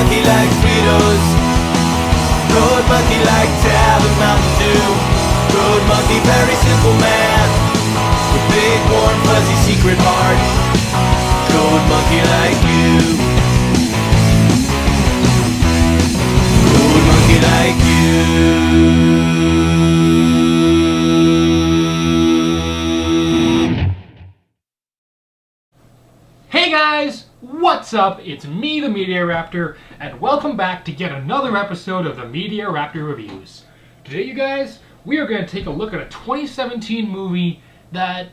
monkey like Fritos. Road monkey like Tab and Mountain Dew. Road monkey, very simple man with big warm fuzzy secret heart. Road monkey like you. Road monkey like you. Hey guys, what's up? It's me, the Media Raptor, and welcome back to yet another episode of the Media Raptor Reviews. Today, you guys, we are going to take a look at a 2017 movie that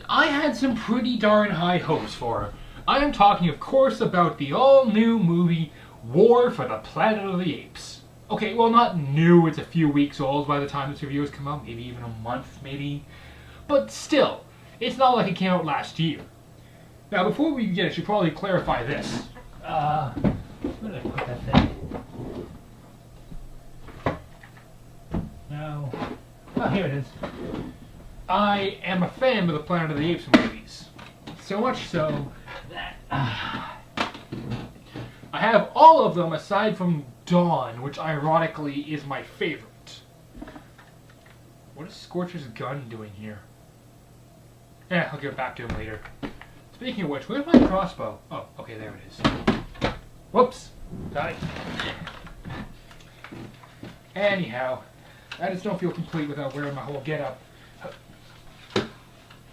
I had some pretty darn high hopes for. I am talking, of course, about the all-new movie War for the Planet of the Apes. Okay, well, not new, it's a few weeks old by the time this review has come out, maybe even a month, maybe. But still, it's not like it came out last year. Now, before we begin, I should probably clarify this. Where did I put that thing? No. Oh, here it is. I am a fan of the Planet of the Apes movies. So much so that I have all of them aside from Dawn, which ironically is my favorite. What is Scorcher's gun doing here? Eh, I'll give it back to him later. Speaking of which, where's my crossbow? Oh, okay, there it is. Whoops. Sorry. Anyhow, I just don't feel complete without wearing my whole getup.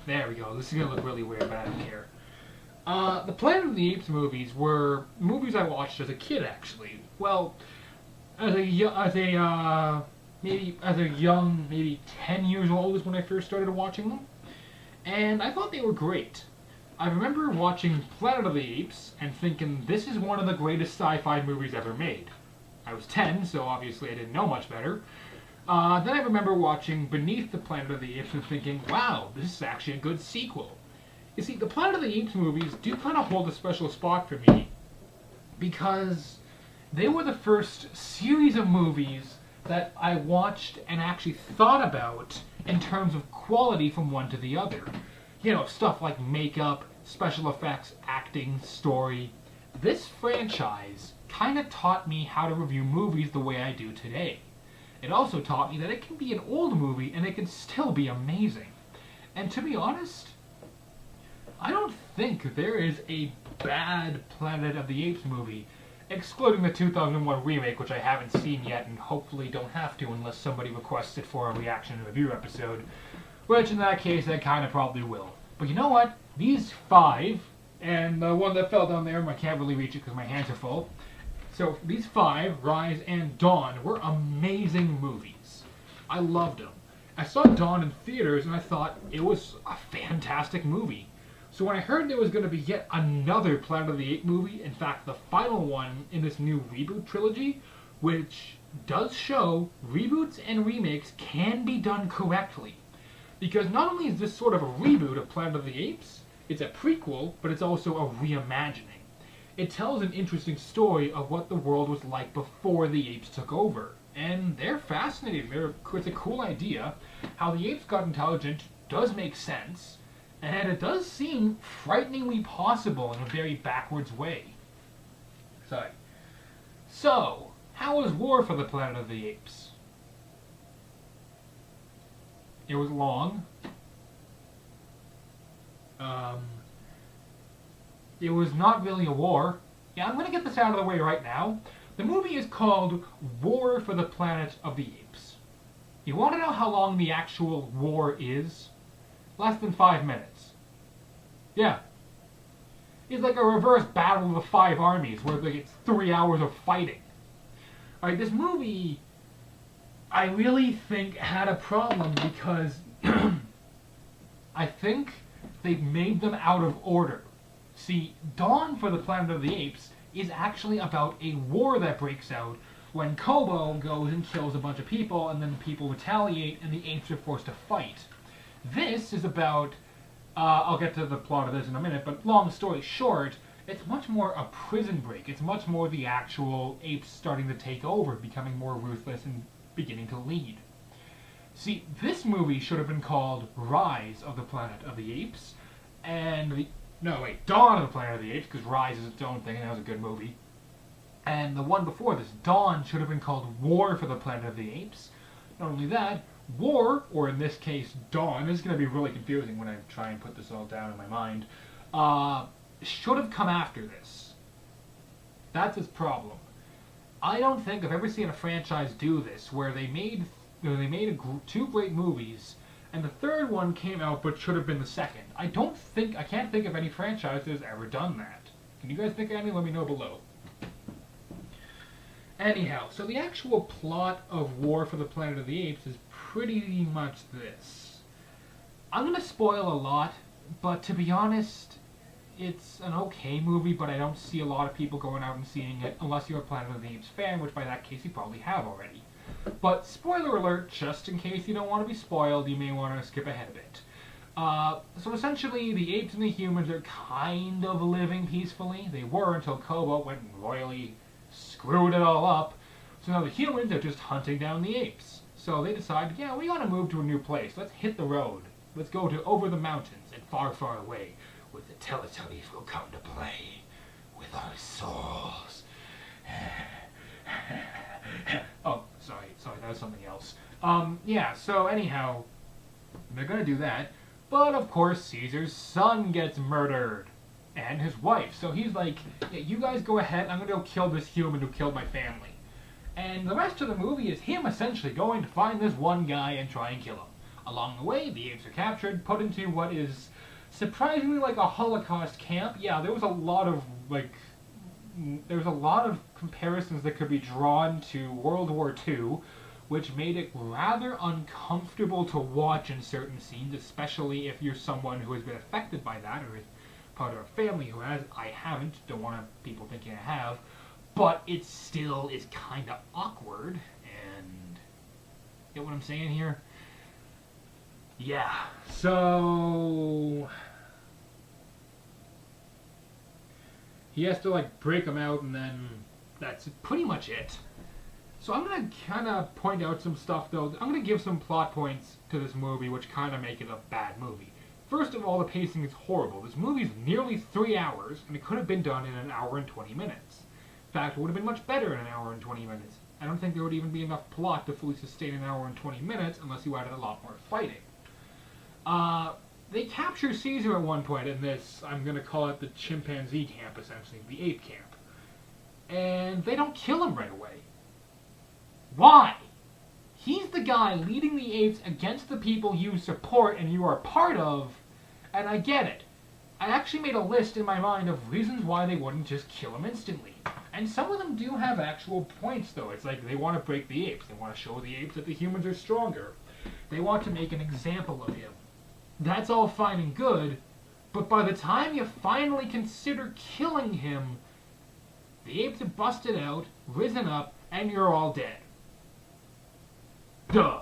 There we go. This is going to look really weird, but I don't care. The Planet of the Apes movies were movies I watched as a kid, actually. Well, as a young, maybe 10 years old is when I first started watching them. And I thought they were great. I remember watching Planet of the Apes and thinking, this is one of the greatest sci-fi movies ever made. I was 10, so obviously I didn't know much better. Then I remember watching Beneath the Planet of the Apes and thinking, wow, this is actually a good sequel. You see, the Planet of the Apes movies do kind of hold a special spot for me because they were the first series of movies that I watched and actually thought about in terms of quality from one to the other. You know, stuff like makeup, special effects, acting, story. This franchise kind of taught me how to review movies the way I do today. It also taught me that it can be an old movie and it can still be amazing. And to be honest, I don't think there is a bad Planet of the Apes movie, excluding the 2001 remake, which I haven't seen yet and hopefully don't have to unless somebody requests it for a reaction and review episode. Which in that case, I kind of probably will. But you know what? These 5, and the one that fell down there, I can't really reach it because my hands are full. So these 5, Rise and Dawn, were amazing movies. I loved them. I saw Dawn in theaters and I thought it was a fantastic movie. So when I heard there was going to be yet another Planet of the Apes movie, in fact the final one in this new reboot trilogy, which does show reboots and remakes can be done correctly. Because not only is this sort of a reboot of Planet of the Apes, it's a prequel, but it's also a reimagining. It tells an interesting story of what the world was like before the apes took over. And they're fascinating. It's a cool idea. How the apes got intelligent does make sense, and it does seem frighteningly possible in a very backwards way. Sorry. So, how was War for the Planet of the Apes? It was long. It was not really a war. Yeah, I'm going to get this out of the way right now. The movie is called War for the Planet of the Apes. You want to know how long the actual war is? Less than 5 minutes. Yeah. It's like a reverse battle of the 5 armies where it's 3 hours of fighting. Alright, this movie, I really think had a problem because I think they made them out of order. See, Dawn for the Planet of the Apes is actually about a war that breaks out when Kobo goes and kills a bunch of people and then people retaliate and the apes are forced to fight. This is about, I'll get to the plot of this in a minute, but long story short, it's much more a prison break. It's much more the actual apes starting to take over, becoming more ruthless and beginning to lead. See, this movie should have been called Rise of the Planet of the Apes, and Dawn of the Planet of the Apes, because Rise is its own thing, and that was a good movie. And the one before this, Dawn, should have been called War for the Planet of the Apes. Not only that, War, or in this case, Dawn, this is going to be really confusing when I try and put this all down in my mind, should have come after this. That's its problem. I don't think I've ever seen a franchise do this, where they made two great movies, and the third one came out but should have been the second. I can't think of any franchise that has ever done that. Can you guys think of any? Let me know below. Anyhow, so the actual plot of War for the Planet of the Apes is pretty much this. I'm going to spoil a lot, but to be honest, it's an okay movie, but I don't see a lot of people going out and seeing it unless you're a Planet of the Apes fan, which by that case you probably have already. But spoiler alert, just in case you don't want to be spoiled, you may want to skip ahead a bit. So essentially, the apes and the humans are kind of living peacefully. They were until Kobo went and royally screwed it all up. So now the humans are just hunting down the apes. So they decide, yeah, we gotta move to a new place. Let's hit the road. Let's go to over the mountains and far, far away, where the Teletubbies will come to play with our souls. Oh, sorry, that was something else. Yeah, so anyhow, they're gonna do that, but of course Caesar's son gets murdered, and his wife, so he's like, yeah, you guys go ahead, I'm gonna go kill this human who killed my family. And the rest of the movie is him essentially going to find this one guy and try and kill him. Along the way, the apes are captured, put into what is surprisingly like a Holocaust camp. Yeah, there was a lot of comparisons that could be drawn to World War II, which made it rather uncomfortable to watch in certain scenes, especially if you're someone who has been affected by that, or is part of a family who has. I haven't, don't want people thinking I have, but it still is kind of awkward, and get what I'm saying here? Yeah, so he has to like break them out, and then that's pretty much it. So I'm going to kind of point out some stuff, though. I'm going to give some plot points to this movie, which kind of make it a bad movie. First of all, the pacing is horrible. This movie is nearly 3 hours, and it could have been done in an hour and 20 minutes. In fact, it would have been much better in an hour and 20 minutes. I don't think there would even be enough plot to fully sustain an hour and 20 minutes unless you added a lot more fighting. They capture Caesar at one point in this, I'm going to call it the chimpanzee camp, essentially, the ape camp. And they don't kill him right away. Why? He's the guy leading the apes against the people you support and you are part of, and I get it. I actually made a list in my mind of reasons why they wouldn't just kill him instantly. And some of them do have actual points, though. It's like they want to break the apes. They want to show the apes that the humans are stronger. They want to make an example of him. That's all fine and good, but by the time you finally consider killing him, the apes have busted out, risen up, and you're all dead. Duh.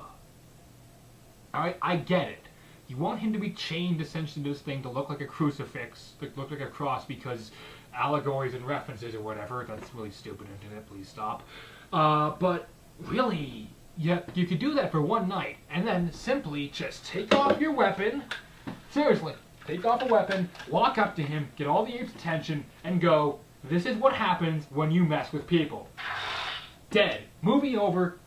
Alright, I get it. You want him to be chained essentially to this thing to look like a crucifix, to look like a cross because allegories and references or whatever. That's really stupid, internet, please stop. But really, yeah, you could do that for one night and then simply just take off your weapon. Seriously, take off a weapon, walk up to him, get all the apes' attention, and go, this is what happens when you mess with people. Dead. Movie over,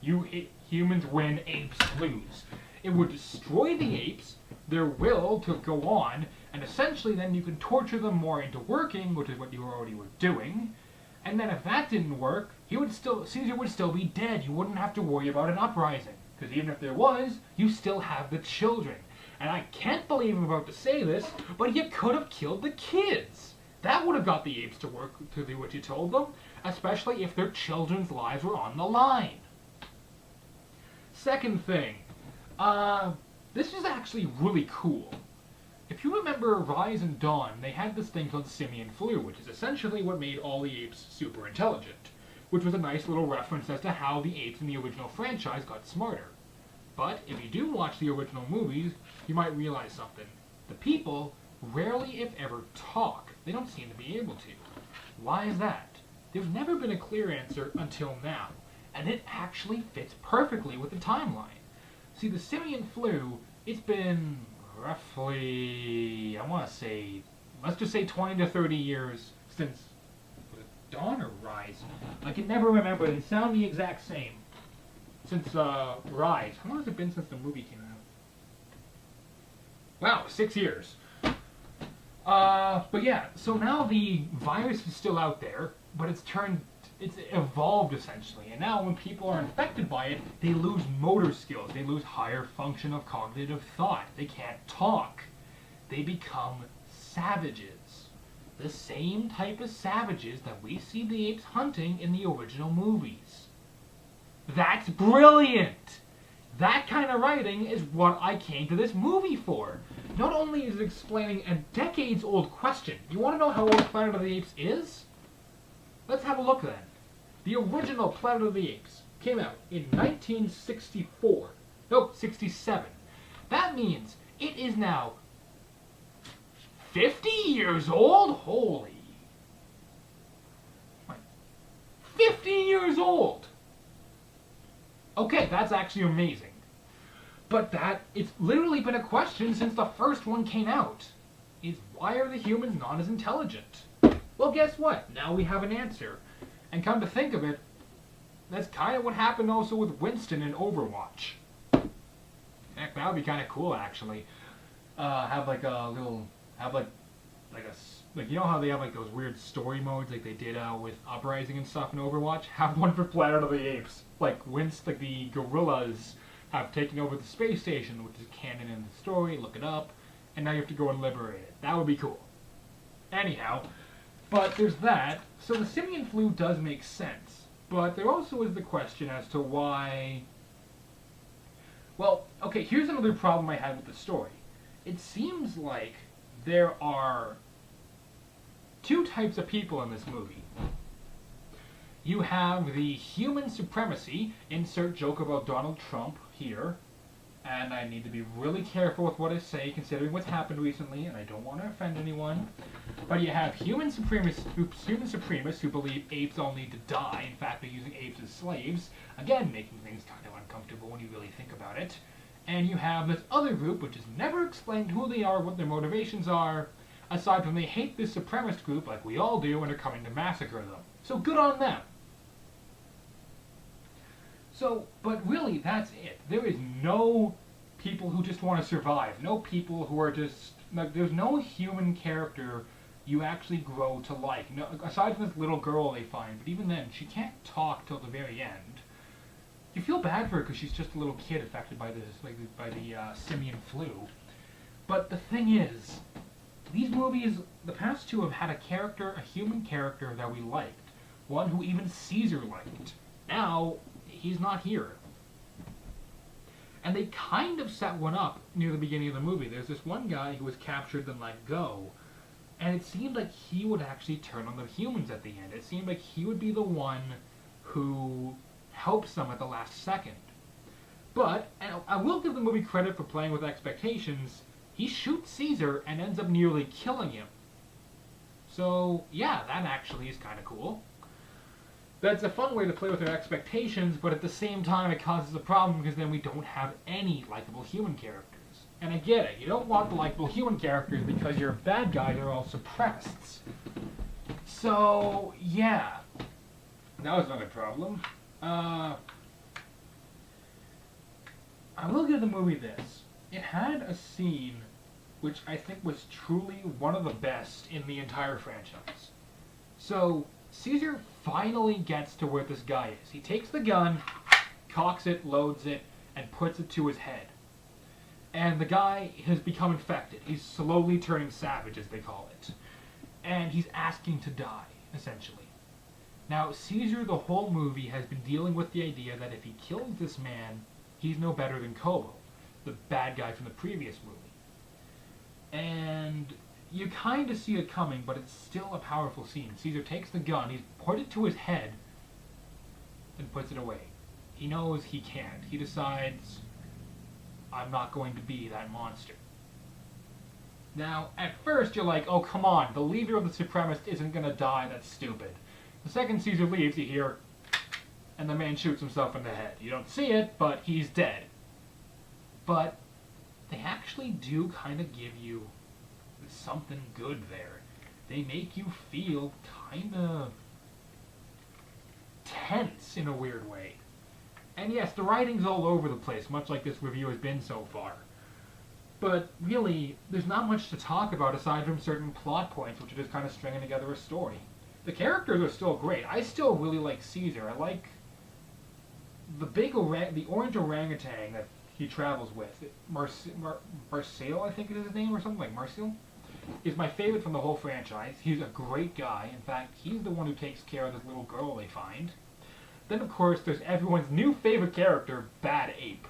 humans win, apes lose. It would destroy the apes, their will to go on, and essentially then you could torture them more into working, which is what you already were doing. And then if that didn't work, Caesar would still be dead. You wouldn't have to worry about an uprising. Because even if there was, you still have the children. And I can't believe I'm about to say this, but you could have killed the kids. That would have got the apes to work to do what you told them, especially if their children's lives were on the line. Second thing, this is actually really cool. If you remember Rise and Dawn, they had this thing called simian flu, which is essentially what made all the apes super intelligent, which was a nice little reference as to how the apes in the original franchise got smarter. But if you do watch the original movies, you might realize something. The people rarely, if ever, talk. They don't seem to be able to. Why is that? There's never been a clear answer until now, and it actually fits perfectly with the timeline. See, the simian flu, it's been roughly, I want to say, let's just say 20 to 30 years since Dawn or Rise? I can never remember. They sound the exact same. Since Rise. How long has it been since the movie came out? Wow, 6 years. But yeah, so now the virus is still out there, but it's evolved essentially. And now when people are infected by it, they lose motor skills. They lose higher function of cognitive thought. They can't talk. They become savages. The same type of savages that we see the apes hunting in the original movies. That's brilliant! That kind of writing is what I came to this movie for. Not only is it explaining a decades-old question. You want to know how old Planet of the Apes is? Let's have a look then. The original Planet of the Apes came out in 1964. Nope, 67. That means it is now 50 years old? Holy. 50 years old! Okay, that's actually amazing. But it's literally been a question since the first one came out. Is why are the humans not as intelligent? Well, guess what? Now we have an answer. And come to think of it, that's kind of what happened also with Winston in Overwatch. Heck, that would be kind of cool, actually. Have like a little, like you know how they have like those weird story modes like they did with Uprising and stuff in Overwatch? Have one for Planet of the Apes. Like the gorillas have taken over the space station, which is canon in the story, look it up, and now you have to go and liberate it. That would be cool. Anyhow, but there's that. So the simian flu does make sense, but there also is the question as to why... Well, okay, here's another problem I had with the story. It seems like there are two types of people in this movie. You have the human supremacy, insert joke about Donald Trump here, and I need to be really careful with what I say considering what's happened recently, and I don't want to offend anyone. But you have human supremacists who believe apes all need to die. In fact, they're using apes as slaves, again making things kind of uncomfortable when you really think about it. And you have this other group, which is never explained who they are, what their motivations are, aside from they hate this supremacist group like we all do and are coming to massacre them. So good on them. So, but really, that's it. There is no people who just want to survive. No people who are just... Like, there's no human character you actually grow to like. No, aside from this little girl they find, but even then, she can't talk till the very end. You feel bad for her because she's just a little kid affected by this, by the simian flu. But the thing is, these movies, the past two have had a human character that we liked. One who even Caesar liked. Now, he's not here. And they kind of set one up near the beginning of the movie. There's this one guy who was captured and let go. And it seemed like he would actually turn on the humans at the end. It seemed like he would be the one who helps them at the last second. But, and I will give the movie credit for playing with expectations, he shoots Caesar and ends up nearly killing him. So, yeah, that actually is kind of cool. That's a fun way to play with our expectations, but at the same time it causes a problem because then we don't have any likable human characters. And I get it, you don't want the likable human characters because your bad guys are all supremacists. So, yeah. That was another problem. I will give the movie this. It had a scene which I think was truly one of the best in the entire franchise. So, Caesar finally gets to where this guy is. He takes the gun, cocks it, loads it, and puts it to his head. And the guy has become infected. He's slowly turning savage, as they call it. And he's asking to die, essentially. Now, Caesar, the whole movie, has been dealing with the idea that if he kills this man, he's no better than Kobo, the bad guy from the previous movie. And you kind of see it coming, but it's still a powerful scene. Caesar takes the gun, he's put it to his head, and puts it away. He knows he can't. He decides, I'm not going to be that monster. Now, at first you're like, oh come on, the leader of the supremacists isn't going to die, that's stupid. The second Caesar leaves, you hear, and the man shoots himself in the head. You don't see it, but he's dead. But they actually do kind of give you something good there. They make you feel kind of tense in a weird way. And yes, the writing's all over the place, much like this review has been so far. But really, there's not much to talk about aside from certain plot points, which are just kind of stringing together a story. The characters are still great. I still really like Caesar. I like the orange orangutan that he travels with. Marcel, I think is his name, or something like Marcel, is my favorite from the whole franchise. He's a great guy. In fact, he's the one who takes care of this little girl they find. Then, of course, there's everyone's new favorite character, Bad Ape,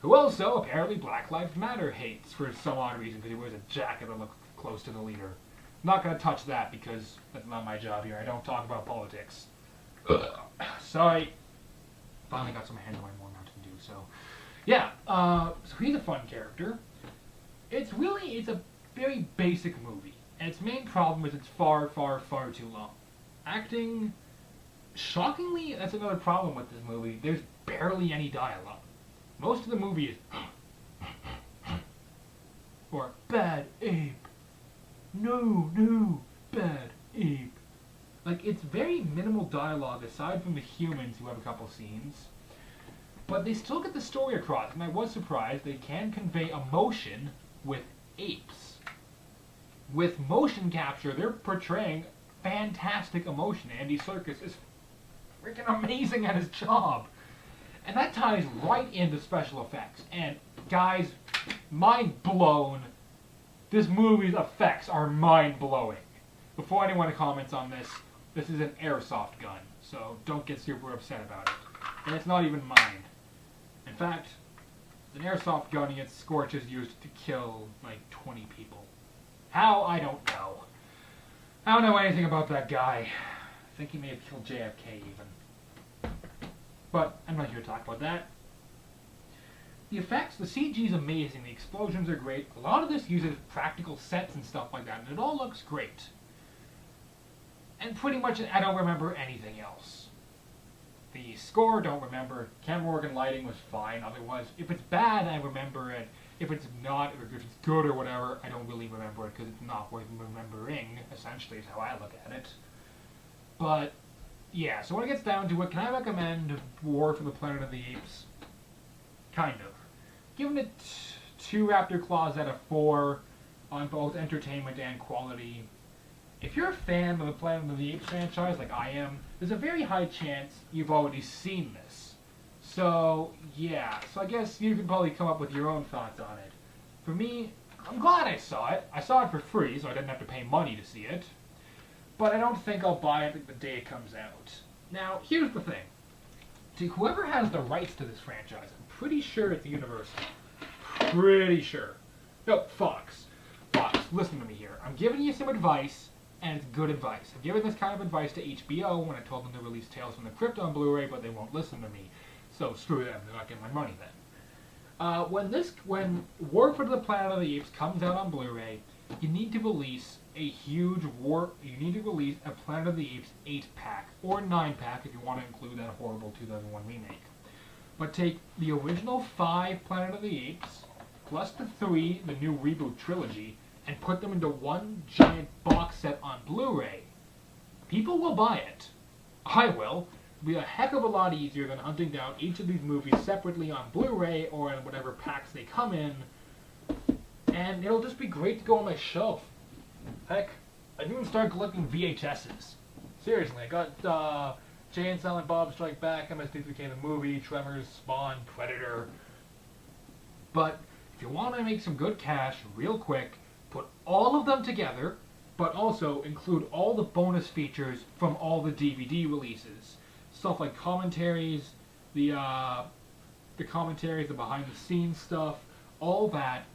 who also apparently Black Lives Matter hates for some odd reason because he wears a jacket that looks close to the leader. I'm not going to touch that because that's not my job here. I don't talk about politics. Sorry. Finally got some hand on my more Mountain Dew, so... Yeah, so he's a fun character. It's a very basic movie. And its main problem is it's far, far, far too long. Acting... Shockingly, that's another problem with this movie. There's barely any dialogue. Most of the movie is... or, Bad Ape. No, Bad Ape. Like, it's very minimal dialogue aside from the humans who have a couple scenes. But they still get the story across, and I was surprised they can convey emotion with apes. With motion capture, they're portraying fantastic emotion. Andy Serkis is freaking amazing at his job. And that ties right into special effects. And guys, mind blown. This movie's effects are mind blowing. Before anyone comments on this, this is an airsoft gun, so don't get super upset about it. And it's not even mine. In fact, it's an airsoft gun and its scorch is used to kill like 20 people. How? I don't know. I don't know anything about that guy. I think he may have killed JFK even. But I'm not here to talk about that. The effects, the CG is amazing, the explosions are great. A lot of this uses practical sets and stuff like that, and it all looks great. And pretty much I don't remember anything else. The score, don't remember. Camera work and lighting was fine, otherwise, if it's bad, I remember it. If it's not, or if it's good or whatever, I don't really remember it, because it's not worth remembering, essentially, is how I look at it. But, yeah, so when it gets down to it, can I recommend War for the Planet of the Apes? Kind of. Giving it 2 Raptor Claws out of 4 on both entertainment and quality. If you're a fan of the Planet of the Apes franchise, like I am, there's a very high chance you've already seen this. So, yeah. So I guess you can probably come up with your own thoughts on it. For me, I'm glad I saw it. I saw it for free, so I didn't have to pay money to see it. But I don't think I'll buy it the day it comes out. Now, here's the thing. To whoever has the rights to this franchise, I'm pretty sure it's Universal. Pretty sure. No, Fox. Fox, listen to me here. I'm giving you some advice, and it's good advice. I've given this kind of advice to HBO when I told them to release Tales from the Crypt on Blu-ray, but they won't listen to me. So screw them. They're not getting my money then. When War for the Planet of the Apes comes out on Blu-ray, you need to release a huge You need to release a Planet of the Apes 8-pack or 9-pack if you want to include that horrible 2001 remake. But take the original 5 Planet of the Apes plus the 3, the new reboot trilogy, and put them into one giant box set on Blu-ray. People will buy it. I will. It'll be a heck of a lot easier than hunting down each of these movies separately on Blu-ray or in whatever packs they come in. And it'll just be great to go on my shelf. Heck, I didn't even start collecting VHSs. Seriously, I got Jay and Silent Bob Strike Back, MST3K the movie, Tremors, Spawn, Predator. But if you want to make some good cash real quick, put all of them together, but also include all the bonus features from all the DVD releases. Stuff like commentaries, the commentaries, the behind-the-scenes stuff, all that,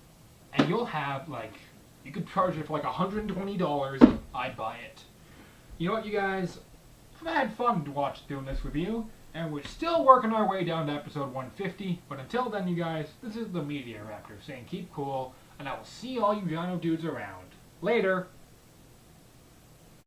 and you'll have, like, you could charge it for like $120, I'd buy it. You know what, you guys? I've had fun to watch doing this review, and we're still working our way down to episode 150, but until then, you guys, this is the Media Raptor saying keep cool, and I will see all you Giano dudes around. Later!